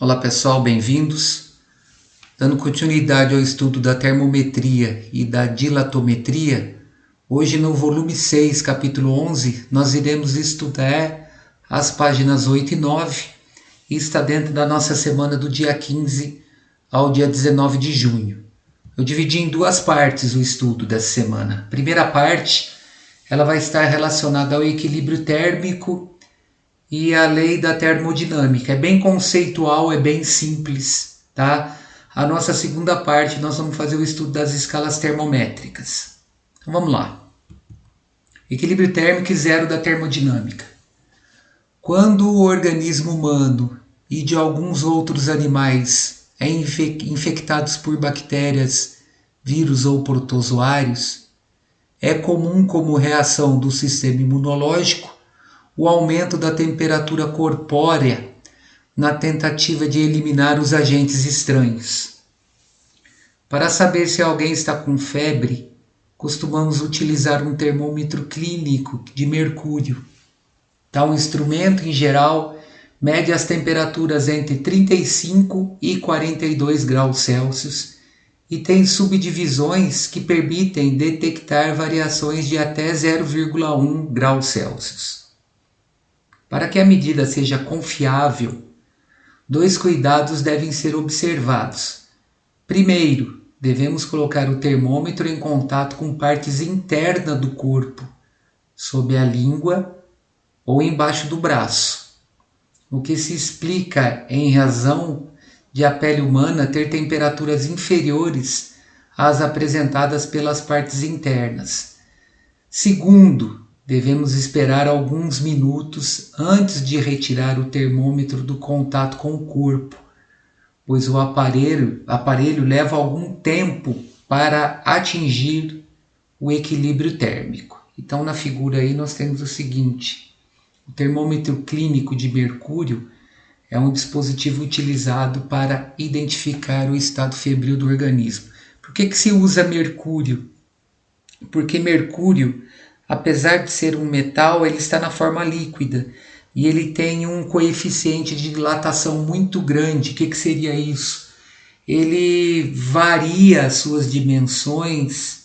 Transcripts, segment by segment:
Olá pessoal, bem-vindos. Dando continuidade ao estudo da termometria e da dilatometria, hoje no volume 6, capítulo 11, nós iremos estudar as páginas 8 e 9 e está dentro da nossa semana do dia 15 ao dia 19 de junho. Eu dividi em duas partes o estudo dessa semana. A primeira parte, ela vai estar relacionada ao equilíbrio térmico e a lei da termodinâmica. É bem conceitual, é bem simples, tá? A nossa segunda parte, nós vamos fazer o estudo das escalas termométricas. Então vamos lá. Equilíbrio térmico e zero da termodinâmica. Quando o organismo humano e de alguns outros animais é infectados por bactérias, vírus ou protozoários, é comum como reação do sistema imunológico o aumento da temperatura corpórea na tentativa de eliminar os agentes estranhos. Para saber se alguém está com febre, costumamos utilizar um termômetro clínico de mercúrio. Tal instrumento, em geral, mede as temperaturas entre 35 e 42 graus Celsius e tem subdivisões que permitem detectar variações de até 0,1 graus Celsius. Para que a medida seja confiável, dois cuidados devem ser observados. Primeiro, devemos colocar o termômetro em contato com partes internas do corpo, sob a língua ou embaixo do braço, o que se explica em razão de a pele humana ter temperaturas inferiores às apresentadas pelas partes internas. Segundo, devemos esperar alguns minutos antes de retirar o termômetro do contato com o corpo, pois o aparelho leva algum tempo para atingir o equilíbrio térmico. Então, na figura aí nós temos o seguinte: o termômetro clínico de mercúrio é um dispositivo utilizado para identificar o estado febril do organismo. Por que se usa mercúrio? Porque mercúrio, apesar de ser um metal, ele está na forma líquida e ele tem um coeficiente de dilatação muito grande. O que seria isso? Ele varia as suas dimensões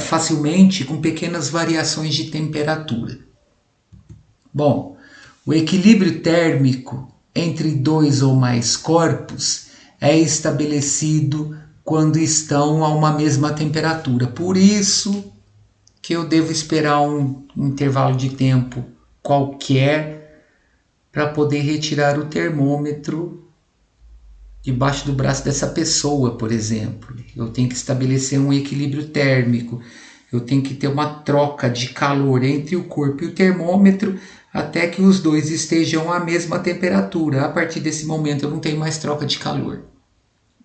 facilmente com pequenas variações de temperatura. Bom, o equilíbrio térmico entre dois ou mais corpos é estabelecido quando estão a uma mesma temperatura. Por isso que eu devo esperar um intervalo de tempo qualquer para poder retirar o termômetro debaixo do braço dessa pessoa, por exemplo. Eu tenho que estabelecer um equilíbrio térmico, eu tenho que ter uma troca de calor entre o corpo e o termômetro até que os dois estejam à mesma temperatura. A partir desse momento eu não tenho mais troca de calor.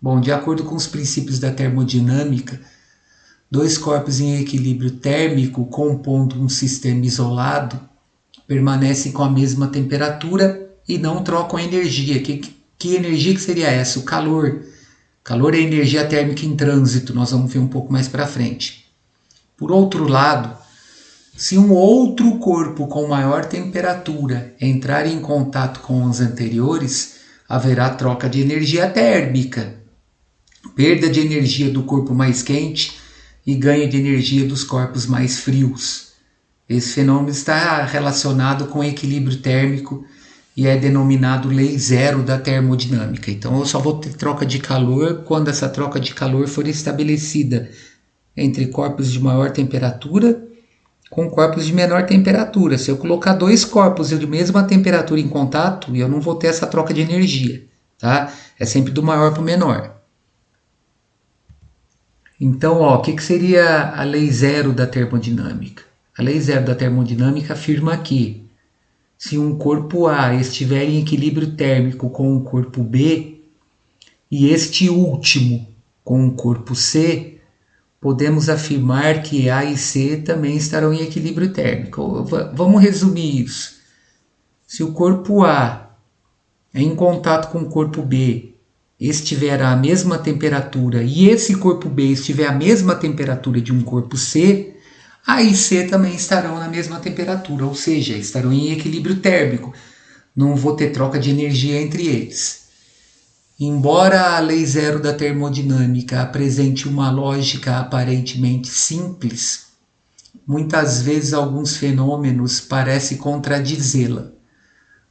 Bom, de acordo com os princípios da termodinâmica, dois corpos em equilíbrio térmico compondo um sistema isolado permanecem com a mesma temperatura e não trocam energia. Que energia que seria essa? O calor. Calor é energia térmica em trânsito, nós vamos ver um pouco mais para frente. Por outro lado, se um outro corpo com maior temperatura entrar em contato com os anteriores, haverá troca de energia térmica, perda de energia do corpo mais quente e ganho de energia dos corpos mais frios. Esse fenômeno está relacionado com o equilíbrio térmico e é denominado lei zero da termodinâmica. Então eu só vou ter troca de calor quando essa troca de calor for estabelecida entre corpos de maior temperatura com corpos de menor temperatura. Se eu colocar dois corpos de mesma temperatura em contato, eu não vou ter essa troca de energia, tá? É sempre do maior para o menor. Então, o que seria a lei zero da termodinâmica? A lei zero da termodinâmica afirma que se um corpo A estiver em equilíbrio térmico com o corpo B e este último com o corpo C, podemos afirmar que A e C também estarão em equilíbrio térmico. Vamos resumir isso. Se o corpo A é em contato com o corpo B estiver à mesma temperatura e esse corpo B estiver à mesma temperatura de um corpo C, A e C também estarão na mesma temperatura, ou seja, estarão em equilíbrio térmico. não vou ter troca de energia entre eles. Embora a lei zero da termodinâmica apresente uma lógica aparentemente simples, muitas vezes alguns fenômenos parecem contradizê-la.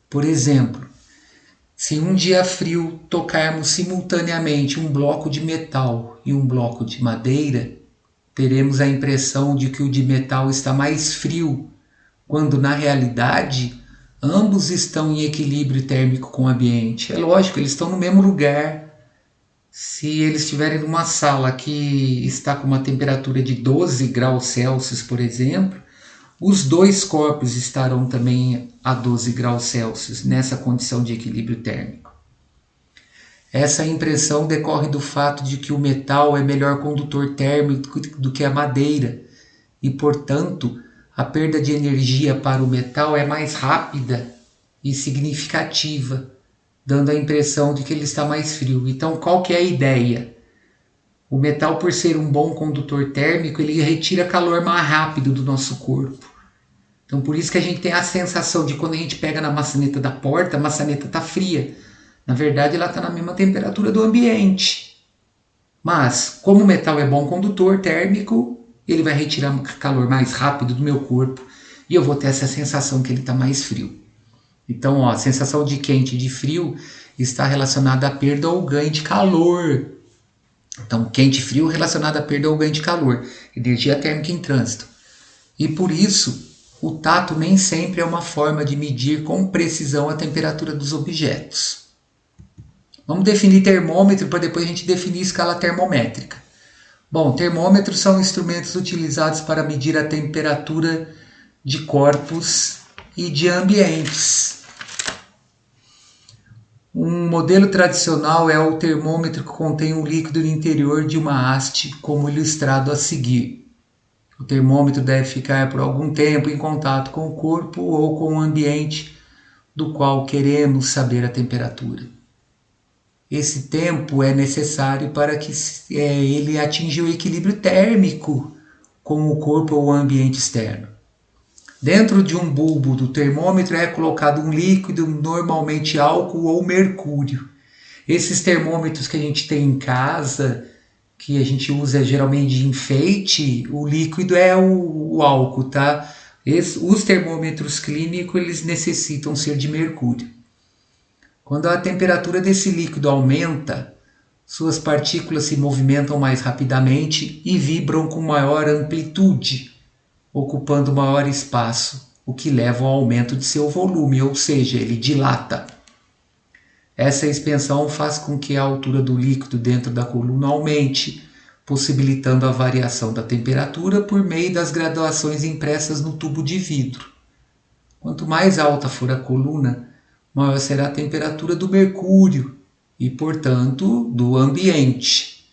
Por exemplo, se um dia frio tocarmos simultaneamente um bloco de metal e um bloco de madeira, teremos a impressão de que o de metal está mais frio, quando na realidade ambos estão em equilíbrio térmico com o ambiente. É lógico, eles estão no mesmo lugar. Se eles estiverem numa sala que está com uma temperatura de 12 graus Celsius, por exemplo, os dois corpos estarão também a 12 graus Celsius nessa condição de equilíbrio térmico. Essa impressão decorre do fato de que o metal é melhor condutor térmico do que a madeira e, portanto, a perda de energia para o metal é mais rápida e significativa, dando a impressão de que ele está mais frio. Então, qual que é a ideia? O metal, por ser um bom condutor térmico, ele retira calor mais rápido do nosso corpo. Então, por isso que a gente tem a sensação de quando a gente pega na maçaneta da porta, a maçaneta está fria. Na verdade, ela está na mesma temperatura do ambiente. Mas, como o metal é bom condutor térmico, ele vai retirar calor mais rápido do meu corpo e eu vou ter essa sensação que ele está mais frio. Então, a sensação de quente e de frio está relacionada à perda ou ganho de calor. Então, quente e frio relacionado à perda ou ganho de calor, energia térmica em trânsito. E por isso, o tato nem sempre é uma forma de medir com precisão a temperatura dos objetos. Vamos definir termômetro para depois a gente definir escala termométrica. Bom, termômetros são instrumentos utilizados para medir a temperatura de corpos e de ambientes. Um modelo tradicional é o termômetro que contém um líquido no interior de uma haste, como ilustrado a seguir. O termômetro deve ficar por algum tempo em contato com o corpo ou com o ambiente do qual queremos saber a temperatura. Esse tempo é necessário para que ele atinja o equilíbrio térmico com o corpo ou o ambiente externo. Dentro de um bulbo do termômetro é colocado um líquido, normalmente álcool ou mercúrio. Esses termômetros que a gente tem em casa, que a gente usa geralmente de enfeite, o líquido é o álcool, tá? Os termômetros clínicos eles necessitam ser de mercúrio. Quando a temperatura desse líquido aumenta, suas partículas se movimentam mais rapidamente e vibram com maior amplitude, ocupando maior espaço, o que leva ao aumento de seu volume, ou seja, ele dilata. Essa expansão faz com que a altura do líquido dentro da coluna aumente, possibilitando a variação da temperatura por meio das graduações impressas no tubo de vidro. Quanto mais alta for a coluna, maior será a temperatura do mercúrio e, portanto, do ambiente.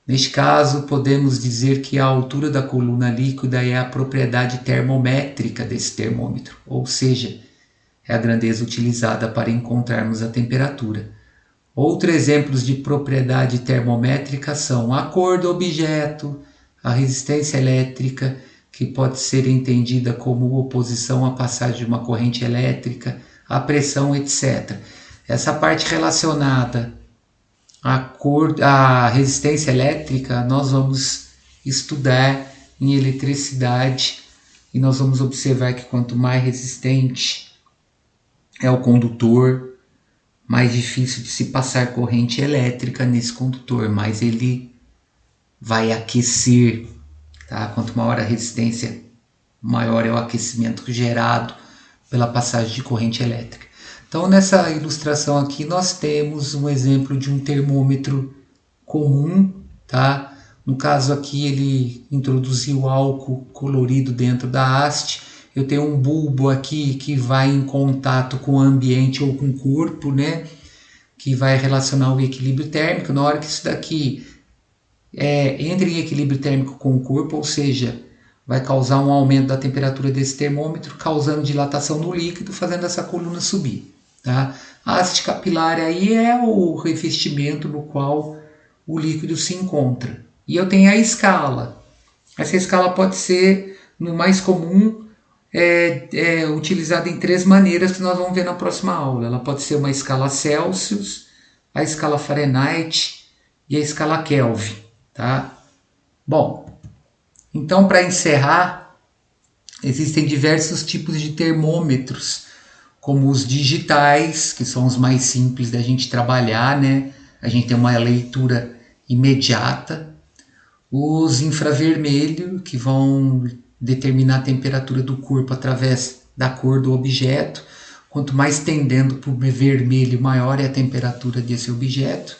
Neste caso, podemos dizer que a altura da coluna líquida é a propriedade termométrica desse termômetro, ou seja, é a grandeza utilizada para encontrarmos a temperatura. Outros exemplos de propriedade termométrica são a cor do objeto, a resistência elétrica, que pode ser entendida como oposição à passagem de uma corrente elétrica, a pressão, etc. Essa parte relacionada à resistência elétrica nós vamos estudar em eletricidade e nós vamos observar que quanto mais resistente é o condutor, mais difícil de se passar corrente elétrica nesse condutor, mais ele vai aquecer, tá? Quanto maior a resistência, maior é o aquecimento gerado pela passagem de corrente elétrica. Então, nessa ilustração aqui, nós temos um exemplo de um termômetro comum, tá? No caso aqui, ele introduziu álcool colorido dentro da haste. Eu tenho um bulbo aqui que vai em contato com o ambiente ou com o corpo, né? Que vai relacionar o equilíbrio térmico. Na hora que isso daqui entra em equilíbrio térmico com o corpo, ou seja, vai causar um aumento da temperatura desse termômetro, causando dilatação no líquido, fazendo essa coluna subir. Tá? A haste capilar aí é o revestimento no qual o líquido se encontra. E eu tenho a escala. Essa escala pode ser, no mais comum, é utilizada em três maneiras que nós vamos ver na próxima aula. Ela pode ser uma escala Celsius, a escala Fahrenheit e a escala Kelvin, tá? Bom, então para encerrar, existem diversos tipos de termômetros, como os digitais, que são os mais simples da gente trabalhar, né? A gente tem uma leitura imediata. Os infravermelho, que vão determinar a temperatura do corpo através da cor do objeto. Quanto mais tendendo para o vermelho, maior é a temperatura desse objeto.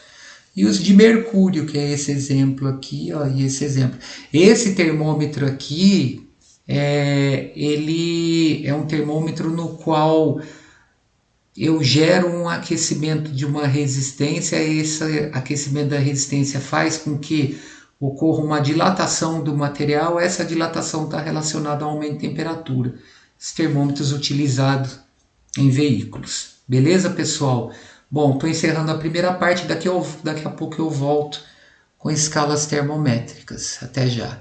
E os de mercúrio, que é esse exemplo aqui, ó, e esse exemplo. Esse termômetro aqui, ele é um termômetro no qual eu gero um aquecimento de uma resistência, esse aquecimento da resistência faz com que ocorra uma dilatação do material, essa dilatação está relacionada ao aumento de temperatura. Os termômetros utilizados em veículos. Beleza, pessoal? Bom, estou encerrando a primeira parte, daqui a pouco eu volto com escalas termométricas. Até já.